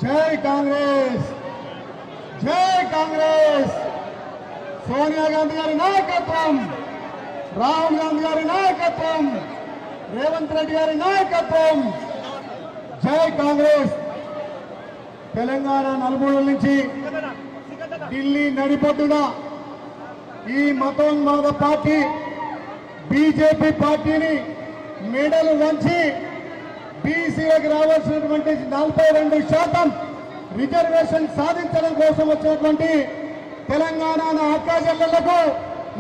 జై కాంగ్రెస్, జై కాంగ్రెస్. సోనియా గాంధీ గారి నాయకత్వం, రాహుల్ గాంధీ గారి నాయకత్వం, రేవంత్ రెడ్డి గారి నాయకత్వం. జై కాంగ్రెస్. తెలంగాణ నలుమూలల నుంచి ఢిల్లీ నడిపొడ్డున ఈ మతోన్మాద పార్టీ బీజేపీ పార్టీని మెడలు వంచి బీసీలకు రావాల్సినటువంటి 42% రిజర్వేషన్ సాధించడం కోసం వచ్చినటువంటి తెలంగాణ నా అక్కాచెల్లెళ్లకు,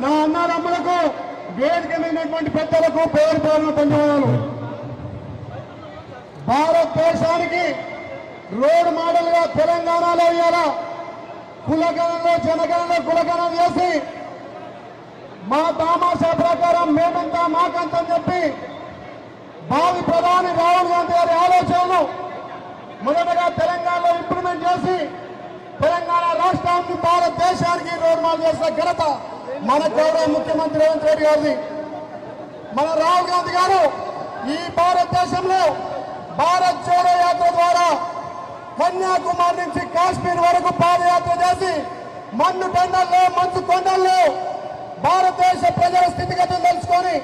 నా అన్నదమ్ములకు, వేదిక మీదటువంటి పెద్దలకు పేరు పేరున ధన్యవాదాలు. భారతదేశానికి రోడ్ మోడల్ గా తెలంగాణలో ఇవాళ కులగణంలో జనగణంలో కులగణం చేసి మా తామాషా ప్రకారం మేమంతా మాకంతని చెప్పి భావి ప్రధాని రాహుల్ గాంధీ గారి ఆలోచనలు మొదటగా తెలంగాణలో ఇంప్లిమెంట్ చేసి తెలంగాణ రాష్ట్రాన్ని భారతదేశానికి రోడ్ మోడల్ చేసిన ఘనత మన గౌరవ ముఖ్యమంత్రి రేవంత్ రెడ్డి గారిది. మన రాహుల్ గాంధీ గారు ఈ భారతదేశంలో భారత్ జోడో యాత్ర ద్వారా కన్యాకుమారి నుంచి కాశ్మీర్ వరకు పాదయాత్ర చేసి మంచు కొండల్లో భారతదేశ ప్రజల స్థితిగతులు తెలుసుకొని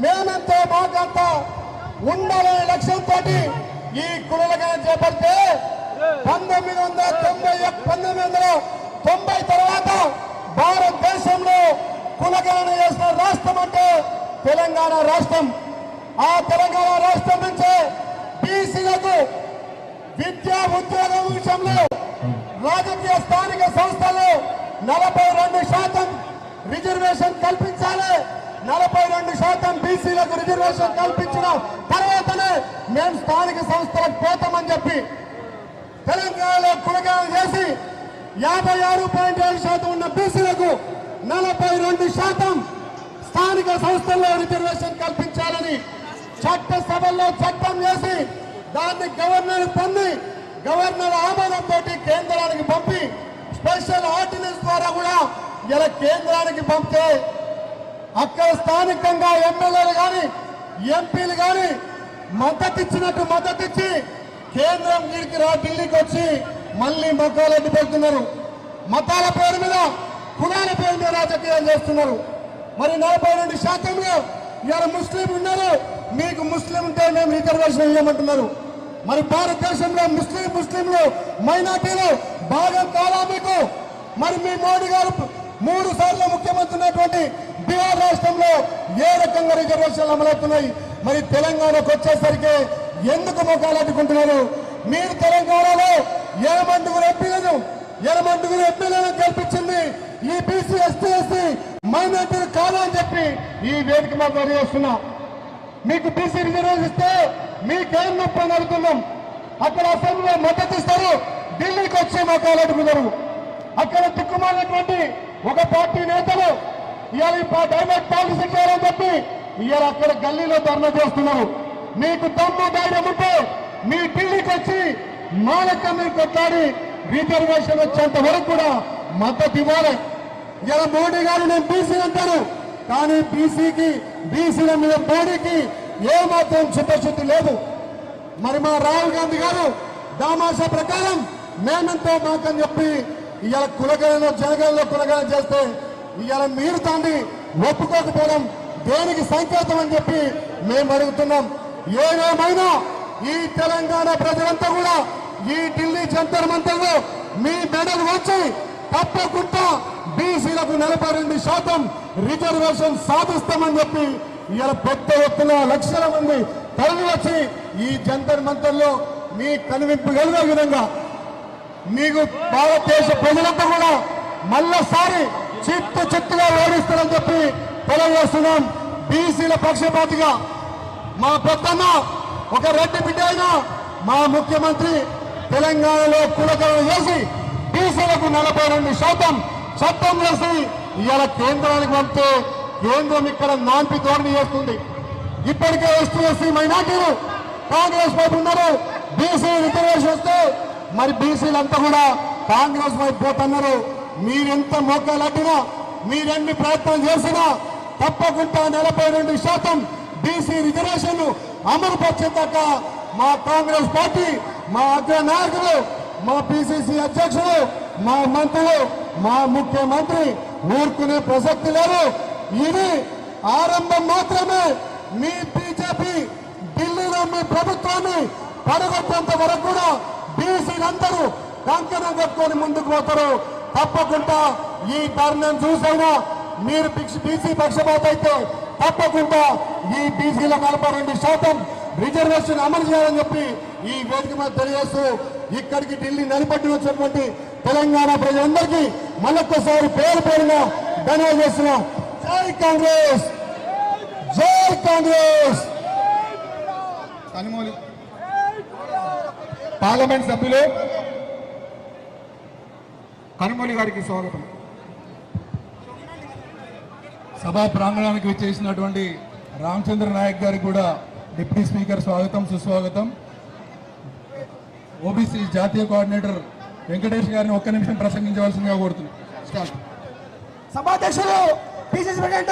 మేమంతా మాకంతా ఉండాలనే లక్ష్యంతో ఈ కులగణన చేపడితే 1990 తర్వాత భారతదేశంలో కులగణన చేసిన రాష్ట్రం అంటే తెలంగాణ రాష్ట్రం. ఆ తెలంగాణ రాష్ట్రం నుంచే బీసీలకు విద్యా ఉద్యోగం విషయంలో రాజకీయ స్థానిక సంస్థలు 42% రిజర్వేషన్ కల్పించాలి. 42% బీసీలకు రిజర్వేషన్ కల్పించిన తర్వాతనే మేము స్థానిక సంస్థలకు పోతామని చెప్పి తెలంగాణలో కులగణన చేసి 56.7% ఉన్న బీసీలకు 42% స్థానిక సంస్థల్లో రిజర్వేషన్ కల్పించాలని చట్టసభల్లో చట్టం చేసి దాన్ని గవర్నర్ పొంది గవర్నర్ ఆమోదంతో కేంద్రానికి పంపి స్పెషల్ ఆర్డినెన్స్ ద్వారా కూడా ఇలా కేంద్రానికి పంపితే అక్కడ స్థానికంగా ఎమ్మెల్యేలు కానీ ఎంపీలు కానీ మద్దతిచ్చి కేంద్రం వీరికి ఢిల్లీకి వచ్చి మళ్ళీ మతాలు అడ్డుపడుతున్నారు. మతాల పేరు మీద కులాల పేరు మీద రాజకీయాలు చేస్తున్నారు. మరి 42% ఇవాళ ముస్లిం ఉన్నారు, మీకు ముస్లిం ఉంటే మేము రిజర్వేషన్ ఇవ్వమంటున్నారు. మరి భారతదేశంలో ముస్లింలు మైనార్టీలు భాగం కాదా మీకు? మరి మీ మోడీ గారు 3 సార్లు ముఖ్యమంత్రి ఉన్నటువంటి బీహార్ రాష్ట్రంలో ఏ రకంగా రిజర్వేషన్లు అమలవుతున్నాయి? మరి తెలంగాణకు వచ్చేసరికి ఎందుకు మొఖాలు అడ్డుకుంటున్నారు? మీరు తెలంగాణలో 8 ఎంపీలను గెలిపించింది ఈ బీసీ ఎస్టీ మైనార్టీలు కాదు అని చెప్పి ఈ వేదిక మాకు తెలియజేస్తున్నా. మీకు బీసీ రిజర్వేషన్ ఇస్తే మీకేం నొప్పి అని అడుగుతున్నాం. అక్కడ అసెంబ్లీలో మద్దతు ఇస్తారు, ఢిల్లీకి వచ్చి మొఖాలు అడ్డుకున్నారు. అక్కడ దిక్కుమాలినటువంటి ఒక పార్టీ నేతలు ఇవాళ డైవర్ట్ పాలసీ చేయాలని చెప్పి ఇవాళ అక్కడ గల్లీలో ధర్నా చేస్తున్నారు. మీకు దమ్ము ధైర్యం ఉంటే మీ ఢిల్లీకి వచ్చి మా లెక్క మీరు కొట్లాడి రిజర్వేషన్ వచ్చేంత వరకు కూడా మద్దతు ఇవ్వాలి. ఇలా మోడీ గారు నేను బీసీ అంటారు, కానీ బీసీల మీద మోడీకి ఏమాత్రం చిత్తశుద్ధి లేదు. మరి మా రాహుల్ గాంధీ గారు దామాషా ప్రకారం మేమెంతో మాకని చెప్పి ఇవాళ కులగణలో జనగణలో కులగణన చేస్తే ఇవాళ మీరు దాన్ని ఒప్పుకోకపోవడం దేనికి సంకేతం అని చెప్పి మేము అడుగుతున్నాం. ఏదేమైనా ఈ తెలంగాణ ప్రజలంతా కూడా ఈ ఢిల్లీ జంతర్ మంతర్లో మీ మెడలు వచ్చి తప్పకుండా బీసీలకు 42% రిజర్వేషన్ సాధిస్తామని చెప్పి ఇవాళ పెద్ద ఎత్తున లక్షల మంది తరలి వచ్చి ఈ జంతర్ మంతర్లో మీ కనువింపు కలిగే విధంగా మీకు భారతదేశ ప్రజలంతా కూడా మళ్ళసారి చిత్తుగా ఓడిస్తారని చెప్పి తెలియజేస్తున్నాం. బీసీల పక్షపాతిగా మా పెద్దన్న ఒక రెడ్డి బిడ్డ అయినా మా ముఖ్యమంత్రి తెలంగాణలో కులగణన చేసి బీసీలకు 42% చట్టం చేసి ఇవాళ కేంద్రానికి పంపితే కేంద్రం ఇక్కడ నాన్పి ధోరణి చేస్తుంది. ఇప్పటికే ఎస్టీ మైనార్టీలు కాంగ్రెస్ వైపు ఉన్నారు. బీసీ రిజర్వేషన్ వస్తే మరి బీసీలంతా కూడా కాంగ్రెస్ వైపు పోతున్నారు. మీరెంత మోకాలడ్డినా మీరెన్ని ప్రయత్నం చేసినా తప్పకుండా 42% బీసీ రిజర్వేషన్ అమలు పరిచేదాకా మా కాంగ్రెస్ పార్టీ మా అగ్ర నాయకులు మా పిసిసి అధ్యక్షుడు, మా మంత్రులు, మా ముఖ్యమంత్రి ఊరుకునే ప్రసక్తి లేదు. ఇది ఆరంభం మాత్రమే. మీ బీజేపీ ఢిల్లీలో మీ ప్రభుత్వాన్ని పడగొట్టేంత వరకు కూడా బీసీలందరూ కంకణం కట్టుకొని ముందుకు పోతారు. తప్పకుండా ఈ ధర్నాన్ని చూసైనా మీరు బీసీ పక్షపాత అయితే తప్పకుండా ఈ బీసీల 42% రిజర్వేషన్ అమలు చేయాలని చెప్పి ఈ వేదిక మీద తెలియజేస్తూ ఇక్కడికి ఢిల్లీ నడిపట్టి వచ్చినటువంటి తెలంగాణ ప్రజలందరికీ మళ్ళొక్కసారి పేరు పేరున ధన్యవాదాలు చేస్తున్నా. జై కాంగ్రెస్, జై కాంగ్రెస్. కనుమూలి పార్లమెంట్ సభ్యులు కనుమూలి గారికి స్వాగతం. సభా ప్రాంగణానికి వచ్చేసినటువంటి రామచంద్ర నాయక్ గారికి కూడా డిప్యూటీ స్పీకర్ స్వాగతం, సుస్వాగతం. ఓబీసీ జాతీయ కోఆర్డినేటర్ వెంకటేష్ గారిని ఒక్క నిమిషం ప్రసంగించవలసిందిగా కోరుతున్నాను. సభాధ్యక్షులు పిసిసి